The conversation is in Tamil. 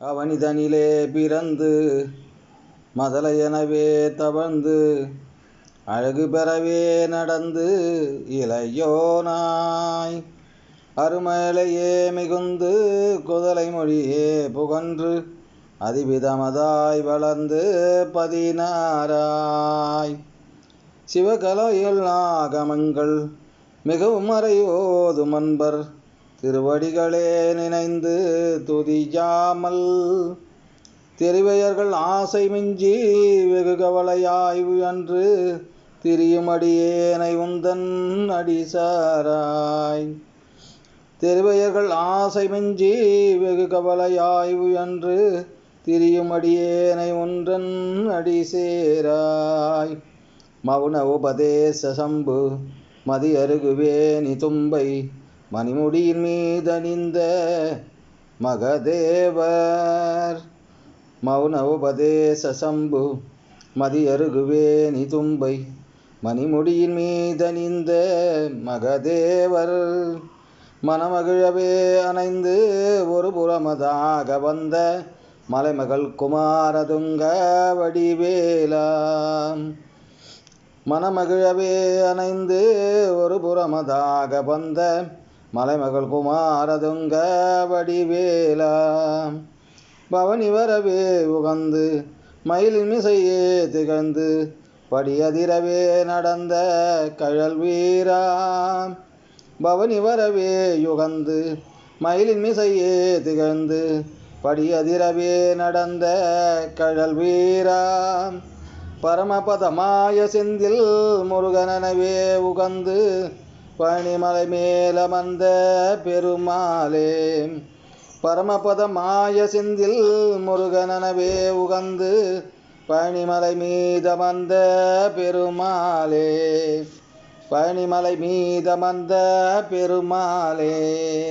அவனிதனிலே பிறந்து மதலையெனவே தவழ்ந்து அழகு பெறவே நடந்து இளையோனாய் அருமலையே மிகுந்து குதலை மொழியே புகன்று அதிவிதமதாய் வளர்ந்து பதினாராய் சிவகலையுள் ஆகமங்கள் மிகவும் மறையோதும் அன்பர் திருவடிகளே நினைந்து துதியாமல் தெரிவையர்கள் ஆசை மிஞ்சி வெகு கவலையாய் அன்று திரியும் அடியேனை உந்தன் அடிசாராய் தெரிவையர்கள் ஆசை மிஞ்சி வெகு கவலையாய் அன்று திரியும் அடியேனை உன்றன் அடிசேராய் மௌன உபதேச சம்பு மதி அருகுவேணி தும்பை மணிமுடியின் மீதணிந்த மகதேவர் மௌன உபதேச சம்பு மதி அருகுவேணி தும்பை மணிமுடியின் மீதணிந்த மகதேவர் மனமகிழவே அணைந்து ஒரு புறமதாக வந்த மலைமகள் குமாரதுங்க வடிவேலா மனமகிழவே அணைந்து ஒரு புறமதாக வந்த மலைமகள் குமாரதுங்க வடிவேலா பவனி வரவே உகந்து மயிலின் மிசையே திகழ்ந்து படியதிரவே நடந்த கழல் வீரா பவனி வரவே யுகந்து மயிலின் மிசையே திகழ்ந்து படியதிரவே நடந்த கழல் வீரா பரமபதமாய செந்தில் முருகனவே உகந்து பழனிமலை மேலமர்ந்த பெருமாளே பரமபதமாய செந்தில் முருகனவே உகந்து பழனிமலை மீதமர்ந்த பெருமாளே பழனிமலை மீதமர்ந்த பெருமாளே.